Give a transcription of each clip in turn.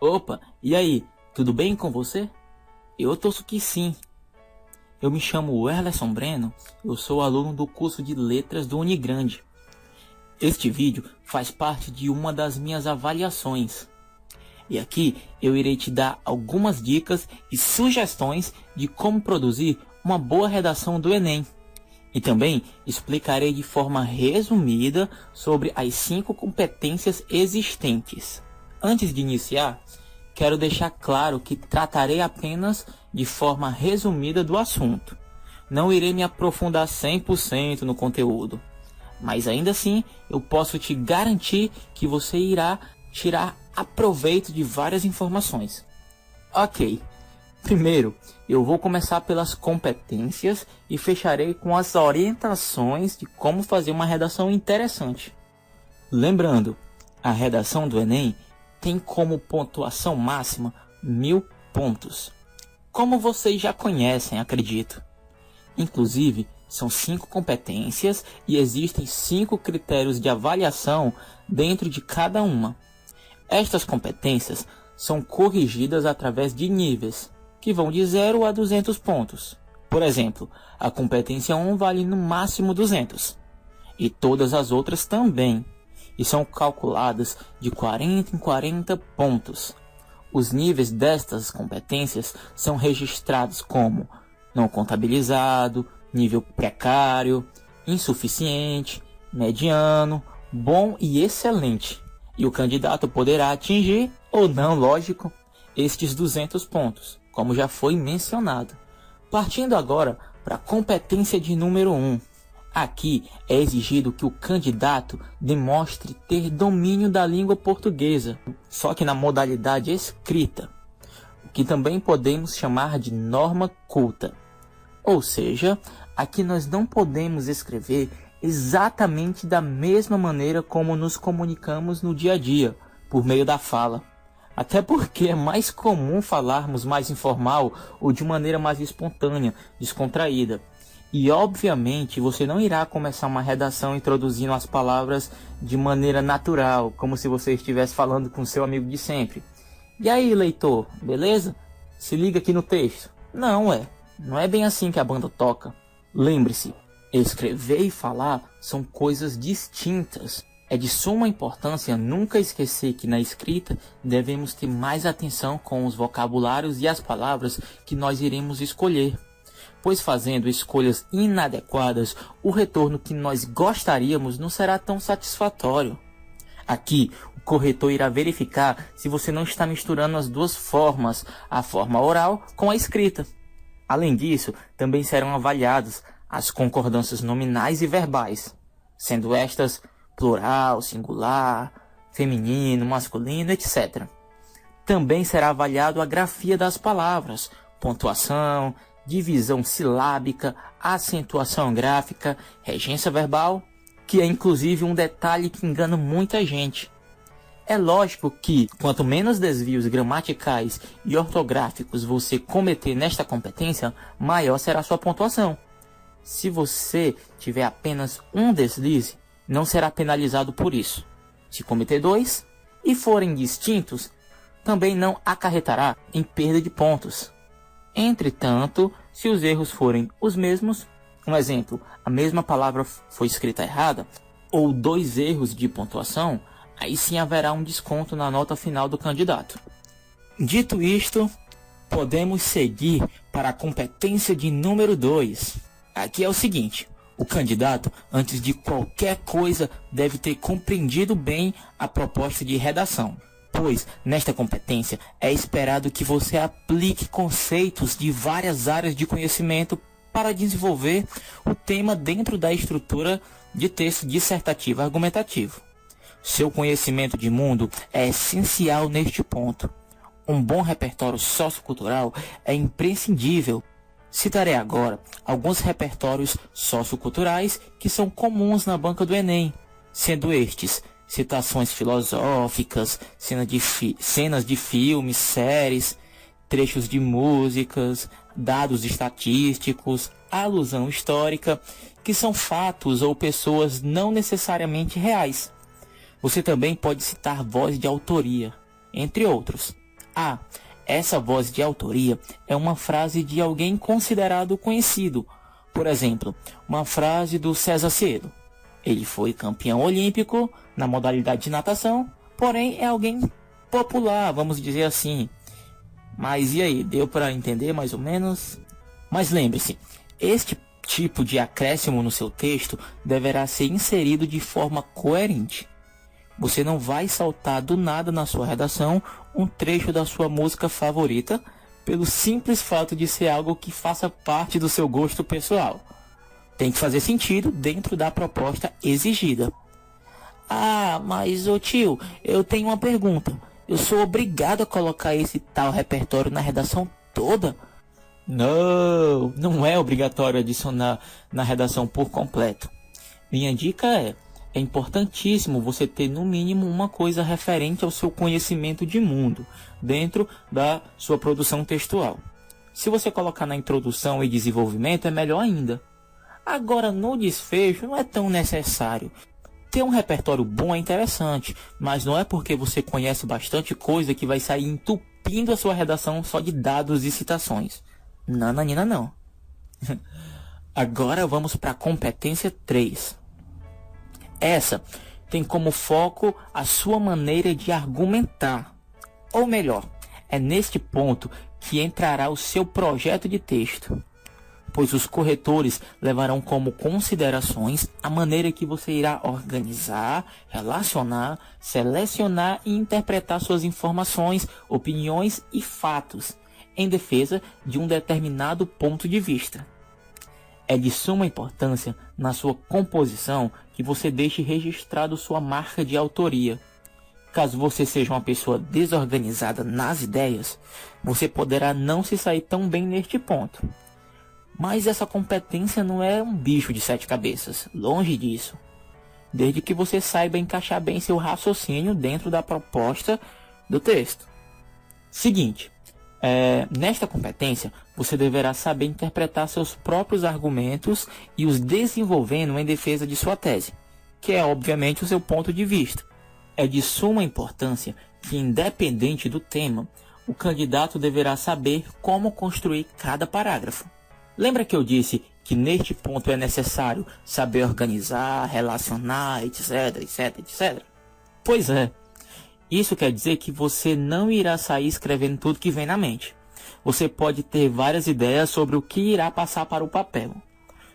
Opa, e aí, tudo bem com você? Eu torço que sim. Eu me chamo Werlerson Breno, eu sou aluno do curso de Letras do Unigrande. Este vídeo faz parte de uma das minhas avaliações. E aqui eu irei te dar algumas dicas e sugestões de como produzir uma boa redação do Enem. E também explicarei de forma resumida sobre as 5 competências existentes. Antes de iniciar, quero deixar claro que tratarei apenas de forma resumida do assunto. Não irei me aprofundar 100% no conteúdo, mas ainda assim eu posso te garantir que você irá tirar aproveito de várias informações. Ok, primeiro eu vou começar pelas competências e fecharei com as orientações de como fazer uma redação interessante. Lembrando, a redação do Enem tem como pontuação máxima 1000 pontos. Como vocês já conhecem, acredito. Inclusive, são 5 competências e existem 5 critérios de avaliação dentro de cada uma. Estas competências são corrigidas através de níveis, que vão de 0 a 200 pontos. Por exemplo, a competência 1 vale no máximo 200, e todas as outras também, e são calculadas de 40 em 40 pontos. Os níveis destas competências são registrados como não contabilizado, nível precário, insuficiente, mediano, bom e excelente. E o candidato poderá atingir, ou não, lógico, estes 200 pontos, como já foi mencionado. Partindo agora para a competência de número 1. Aqui é exigido que o candidato demonstre ter domínio da língua portuguesa, só que na modalidade escrita, o que também podemos chamar de norma culta. Ou seja, aqui nós não podemos escrever exatamente da mesma maneira como nos comunicamos no dia a dia, por meio da fala. Até porque é mais comum falarmos mais informal ou de maneira mais espontânea, descontraída. E obviamente você não irá começar uma redação introduzindo as palavras de maneira natural, como se você estivesse falando com seu amigo de sempre. E aí, leitor, beleza? Se liga aqui no texto. Não é bem assim que a banda toca. Lembre-se, escrever e falar são coisas distintas. É de suma importância nunca esquecer que na escrita devemos ter mais atenção com os vocabulários e as palavras que nós iremos escolher, pois fazendo escolhas inadequadas, o retorno que nós gostaríamos não será tão satisfatório. Aqui, o corretor irá verificar se você não está misturando as duas formas, a forma oral com a escrita. Além disso, também serão avaliadas as concordâncias nominais e verbais, sendo estas plural, singular, feminino, masculino, etc. Também será avaliado a grafia das palavras, pontuação, divisão silábica, acentuação gráfica, regência verbal, que é inclusive um detalhe que engana muita gente. É lógico que, quanto menos desvios gramaticais e ortográficos você cometer nesta competência, maior será a sua pontuação. Se você tiver apenas um deslize, não será penalizado por isso. Se cometer 2 e forem distintos, também não acarretará em perda de pontos. Entretanto, se os erros forem os mesmos, um exemplo, a mesma palavra foi escrita errada, ou 2 erros de pontuação, aí sim haverá um desconto na nota final do candidato. Dito isto, podemos seguir para a competência de número 2. Aqui é o seguinte: o candidato, antes de qualquer coisa, deve ter compreendido bem a proposta de redação, pois nesta competência é esperado que você aplique conceitos de várias áreas de conhecimento para desenvolver o tema dentro da estrutura de texto dissertativo argumentativo. Seu conhecimento de mundo é essencial neste ponto. Um bom repertório sociocultural é imprescindível. Citarei agora alguns repertórios socioculturais que são comuns na banca do Enem, sendo estes citações filosóficas, cenas de filmes, séries, trechos de músicas, dados estatísticos, alusão histórica, que são fatos ou pessoas não necessariamente reais. Você também pode citar voz de autoria, entre outros. Ah, essa voz de autoria é uma frase de alguém considerado conhecido. Por exemplo, uma frase do César Cielo. Ele foi campeão olímpico na modalidade de natação, porém é alguém popular, vamos dizer assim. Mas e aí, deu para entender mais ou menos? Mas lembre-se, este tipo de acréscimo no seu texto deverá ser inserido de forma coerente. Você não vai saltar do nada na sua redação um trecho da sua música favorita pelo simples fato de ser algo que faça parte do seu gosto pessoal. Tem que fazer sentido dentro da proposta exigida. Ah, mas ô tio, eu tenho uma pergunta. Eu sou obrigado a colocar esse tal repertório na redação toda? Não, não é obrigatório adicionar na redação por completo. Minha dica é importantíssimo você ter no mínimo uma coisa referente ao seu conhecimento de mundo dentro da sua produção textual. Se você colocar na introdução e desenvolvimento é melhor ainda. Agora no desfecho não é tão necessário. Ter um repertório bom é interessante, mas não é porque você conhece bastante coisa que vai sair entupindo a sua redação só de dados e citações. Nananina não. Agora vamos para a competência 3. Essa tem como foco a sua maneira de argumentar. Ou melhor, é neste ponto que entrará o seu projeto de texto, pois os corretores levarão como considerações a maneira que você irá organizar, relacionar, selecionar e interpretar suas informações, opiniões e fatos em defesa de um determinado ponto de vista. É de suma importância na sua composição que você deixe registrado sua marca de autoria. Caso você seja uma pessoa desorganizada nas ideias, você poderá não se sair tão bem neste ponto. Mas essa competência não é um bicho de 7 cabeças, longe disso. Desde que você saiba encaixar bem seu raciocínio dentro da proposta do texto. Seguinte. Nesta competência, você deverá saber interpretar seus próprios argumentos e os desenvolvendo em defesa de sua tese, que é obviamente o seu ponto de vista. É de suma importância que, independente do tema, o candidato deverá saber como construir cada parágrafo. Lembra que eu disse que neste ponto é necessário saber organizar, relacionar, etc, etc, etc? Pois é. Isso quer dizer que você não irá sair escrevendo tudo que vem na mente. Você pode ter várias ideias sobre o que irá passar para o papel.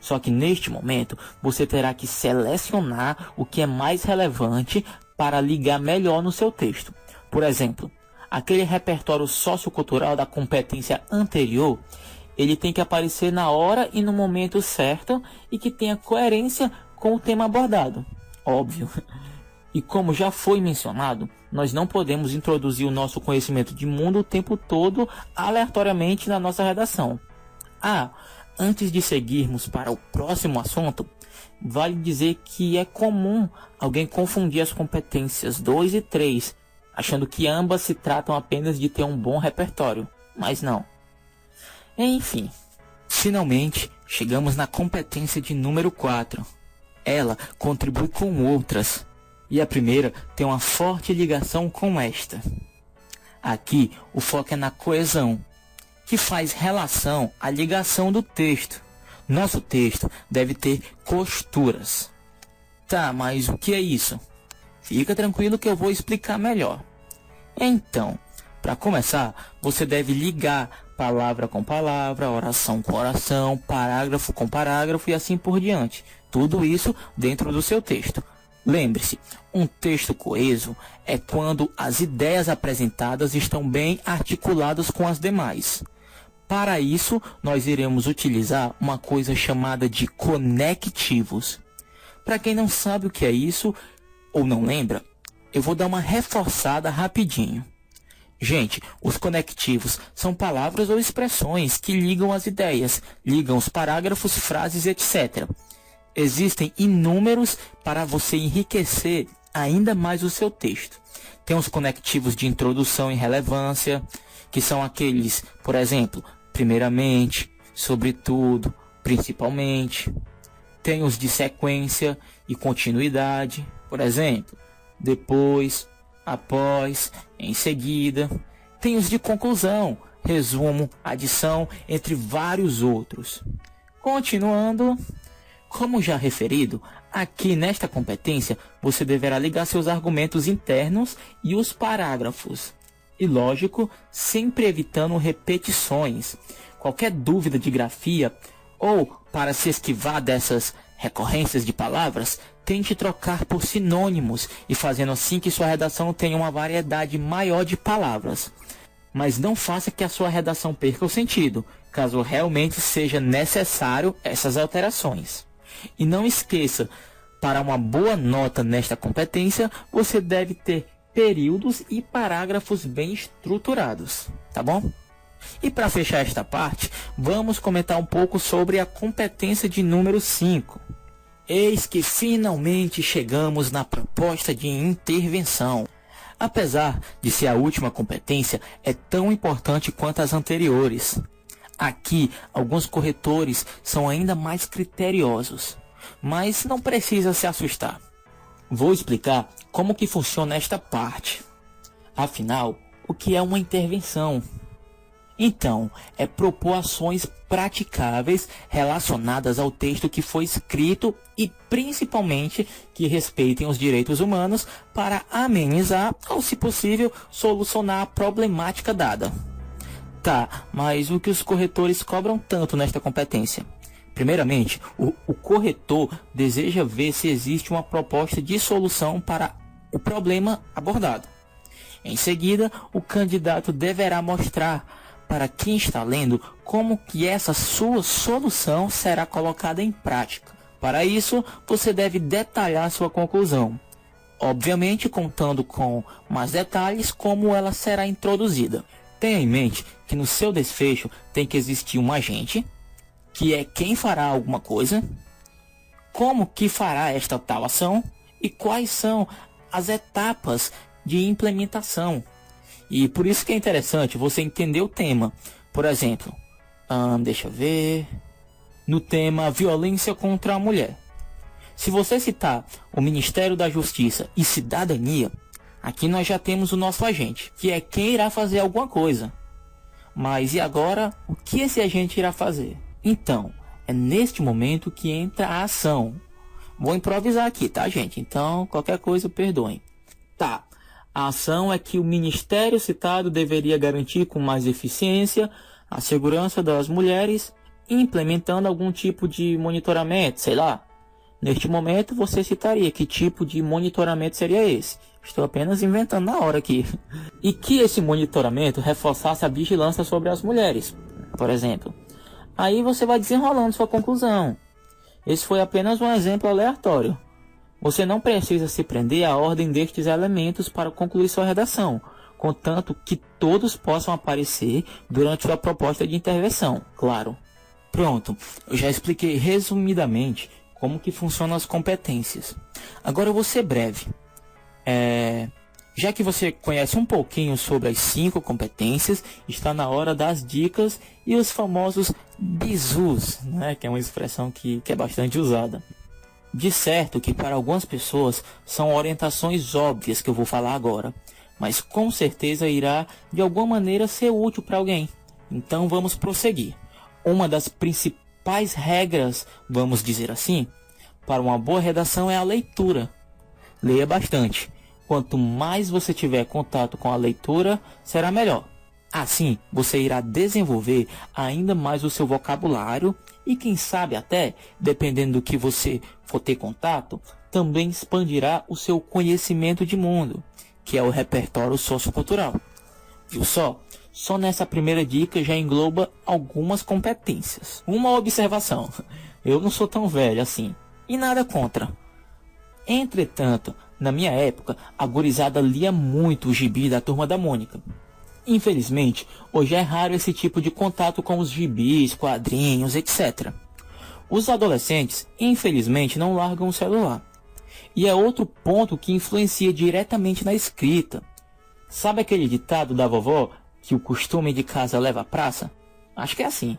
Só que neste momento, você terá que selecionar o que é mais relevante para ligar melhor no seu texto. Por exemplo, aquele repertório sociocultural da competência anterior, ele tem que aparecer na hora e no momento certo e que tenha coerência com o tema abordado. Óbvio. E como já foi mencionado, nós não podemos introduzir o nosso conhecimento de mundo o tempo todo aleatoriamente na nossa redação. Antes de seguirmos para o próximo assunto, vale dizer que é comum alguém confundir as competências 2 e 3, achando que ambas se tratam apenas de ter um bom repertório, mas não. Enfim, finalmente chegamos na competência de número 4. Ela contribui com outras. E a primeira tem uma forte ligação com esta. Aqui o foco é na coesão, que faz relação à ligação do texto. Nosso texto deve ter costuras. Tá, mas o que é isso? Fica tranquilo que eu vou explicar melhor. Então, para começar, você deve ligar palavra com palavra, oração com oração, parágrafo com parágrafo e assim por diante. Tudo isso dentro do seu texto. Lembre-se, um texto coeso é quando as ideias apresentadas estão bem articuladas com as demais. Para isso, nós iremos utilizar uma coisa chamada de conectivos. Para quem não sabe o que é isso, ou não lembra, eu vou dar uma reforçada rapidinho. Gente, os conectivos são palavras ou expressões que ligam as ideias, ligam os parágrafos, frases, etc. Existem inúmeros para você enriquecer ainda mais o seu texto. Tem os conectivos de introdução e relevância, que são aqueles, por exemplo, primeiramente, sobretudo, principalmente. Tem os de sequência e continuidade, por exemplo, depois, após, em seguida. tem os de conclusão, resumo, adição, entre vários outros. Continuando, como já referido, aqui nesta competência você deverá ligar seus argumentos internos e os parágrafos. E lógico, sempre evitando repetições. Qualquer dúvida de grafia ou para se esquivar dessas recorrências de palavras, tente trocar por sinônimos e fazendo assim que sua redação tenha uma variedade maior de palavras. Mas não faça que a sua redação perca o sentido, caso realmente seja necessário essas alterações. E não esqueça, para uma boa nota nesta competência, você deve ter períodos e parágrafos bem estruturados, tá bom? E para fechar esta parte, vamos comentar um pouco sobre a competência de número 5. Eis que finalmente chegamos na proposta de intervenção. Apesar de ser a última competência, é tão importante quanto as anteriores. Aqui, alguns corretores são ainda mais criteriosos, mas não precisa se assustar. Vou explicar como que funciona esta parte. Afinal, o que é uma intervenção? Então, é propor ações praticáveis relacionadas ao texto que foi escrito e principalmente que respeitem os direitos humanos para amenizar ou, se possível, solucionar a problemática dada. Tá, mas o que os corretores cobram tanto nesta competência? Primeiramente, o corretor deseja ver se existe uma proposta de solução para o problema abordado. Em seguida, o candidato deverá mostrar para quem está lendo como que essa sua solução será colocada em prática. Para isso, você deve detalhar sua conclusão, obviamente contando com mais detalhes como ela será introduzida. Tenha em mente que no seu desfecho tem que existir um agente, que é quem fará alguma coisa, como que fará esta tal ação e quais são as etapas de implementação. E por isso que é interessante você entender o tema. Por exemplo, deixa eu ver, no tema violência contra a mulher. Se você citar o Ministério da Justiça e Cidadania, aqui nós já temos o nosso agente, que é quem irá fazer alguma coisa. Mas e agora, o que esse agente irá fazer? Então, é neste momento que entra a ação. Vou improvisar aqui, tá, gente? Então, qualquer coisa, perdoem. Tá, a ação é que o ministério citado deveria garantir com mais eficiência a segurança das mulheres, implementando algum tipo de monitoramento, sei lá. Neste momento, você citaria que tipo de monitoramento seria esse. Estou apenas inventando na hora aqui. E que esse monitoramento reforçasse a vigilância sobre as mulheres, por exemplo. Aí você vai desenrolando sua conclusão. Esse foi apenas um exemplo aleatório. Você não precisa se prender à ordem destes elementos para concluir sua redação, contanto que todos possam aparecer durante sua proposta de intervenção, claro. Pronto, eu já expliquei resumidamente como que funcionam as competências. Agora eu vou ser breve. Já que você conhece um pouquinho sobre as 5 competências, está na hora das dicas e os famosos bizus, né? Que é uma expressão que é bastante usada. De certo que para algumas pessoas são orientações óbvias que eu vou falar agora, mas com certeza irá de alguma maneira ser útil para alguém. Então vamos prosseguir. Uma das principais regras, vamos dizer assim, para uma boa redação é a leitura. Leia bastante. Quanto mais você tiver contato com a leitura, será melhor. Assim, você irá desenvolver ainda mais o seu vocabulário e quem sabe até, dependendo do que você for ter contato, também expandirá o seu conhecimento de mundo, que é o repertório sociocultural. Viu só? Só nessa primeira dica já engloba algumas competências. Uma observação, eu não sou tão velho assim, e nada contra. Entretanto, na minha época, a gurizada lia muito o gibi da Turma da Mônica. Infelizmente, hoje é raro esse tipo de contato com os gibis, quadrinhos, etc. Os adolescentes, infelizmente, não largam o celular. E é outro ponto que influencia diretamente na escrita. Sabe aquele ditado da vovó, que o costume de casa leva à praça? Acho que é assim.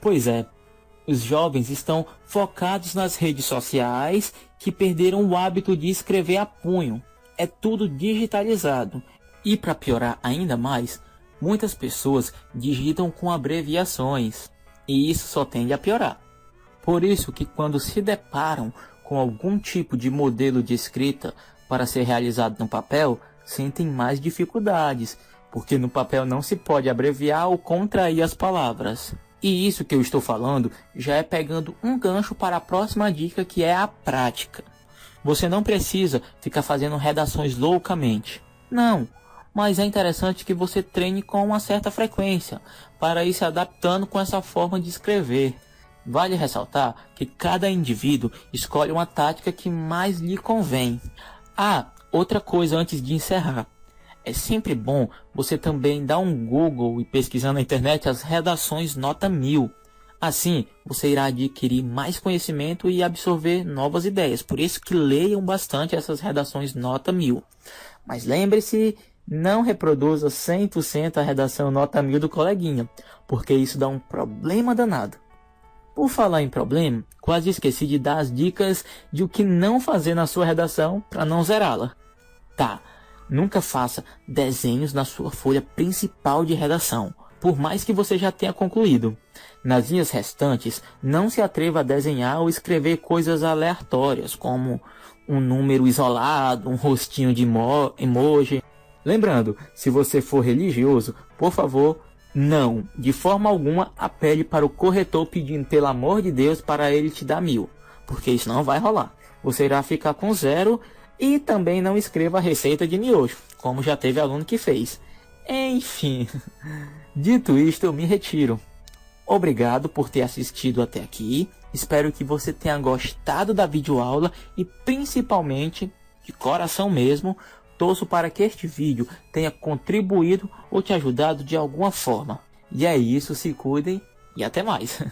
Pois é, os jovens estão focados nas redes sociais que perderam o hábito de escrever a punho. É tudo digitalizado. E para piorar ainda mais, Muitas pessoas digitam com abreviações e isso só tende a piorar. Por isso que quando se deparam com algum tipo de modelo de escrita para ser realizado no papel, sentem mais dificuldades, porque no papel não se pode abreviar ou contrair as palavras. E isso que eu estou falando já é pegando um gancho para a próxima dica, que é a prática. Você não precisa ficar fazendo redações loucamente. Não, mas é interessante que você treine com uma certa frequência, para ir se adaptando com essa forma de escrever. Vale ressaltar que cada indivíduo escolhe uma tática que mais lhe convém. Outra coisa antes de encerrar. É sempre bom você também dar um Google e pesquisar na internet as redações nota 1000. Assim, você irá adquirir mais conhecimento e absorver novas ideias. Por isso que leiam bastante essas redações nota 1000. Mas lembre-se, não reproduza 100% a redação nota 1000 do coleguinha, porque isso dá um problema danado. Por falar em problema, quase esqueci de dar as dicas de o que não fazer na sua redação para não zerá-la. Nunca faça desenhos na sua folha principal de redação, por mais que você já tenha concluído. Nas linhas restantes, não se atreva a desenhar ou escrever coisas aleatórias, como um número isolado, um rostinho de emoji. Lembrando, se você for religioso, por favor, não, de forma alguma, apele para o corretor pedindo pelo amor de Deus para ele te dar 1000, porque isso não vai rolar. Você irá ficar com 0 e também não escreva a receita de miojo, como já teve aluno que fez. Enfim, dito isto, eu me retiro. Obrigado por ter assistido até aqui. Espero que você tenha gostado da videoaula e principalmente, de coração mesmo, torço para que este vídeo tenha contribuído ou te ajudado de alguma forma. E é isso, se cuidem e até mais.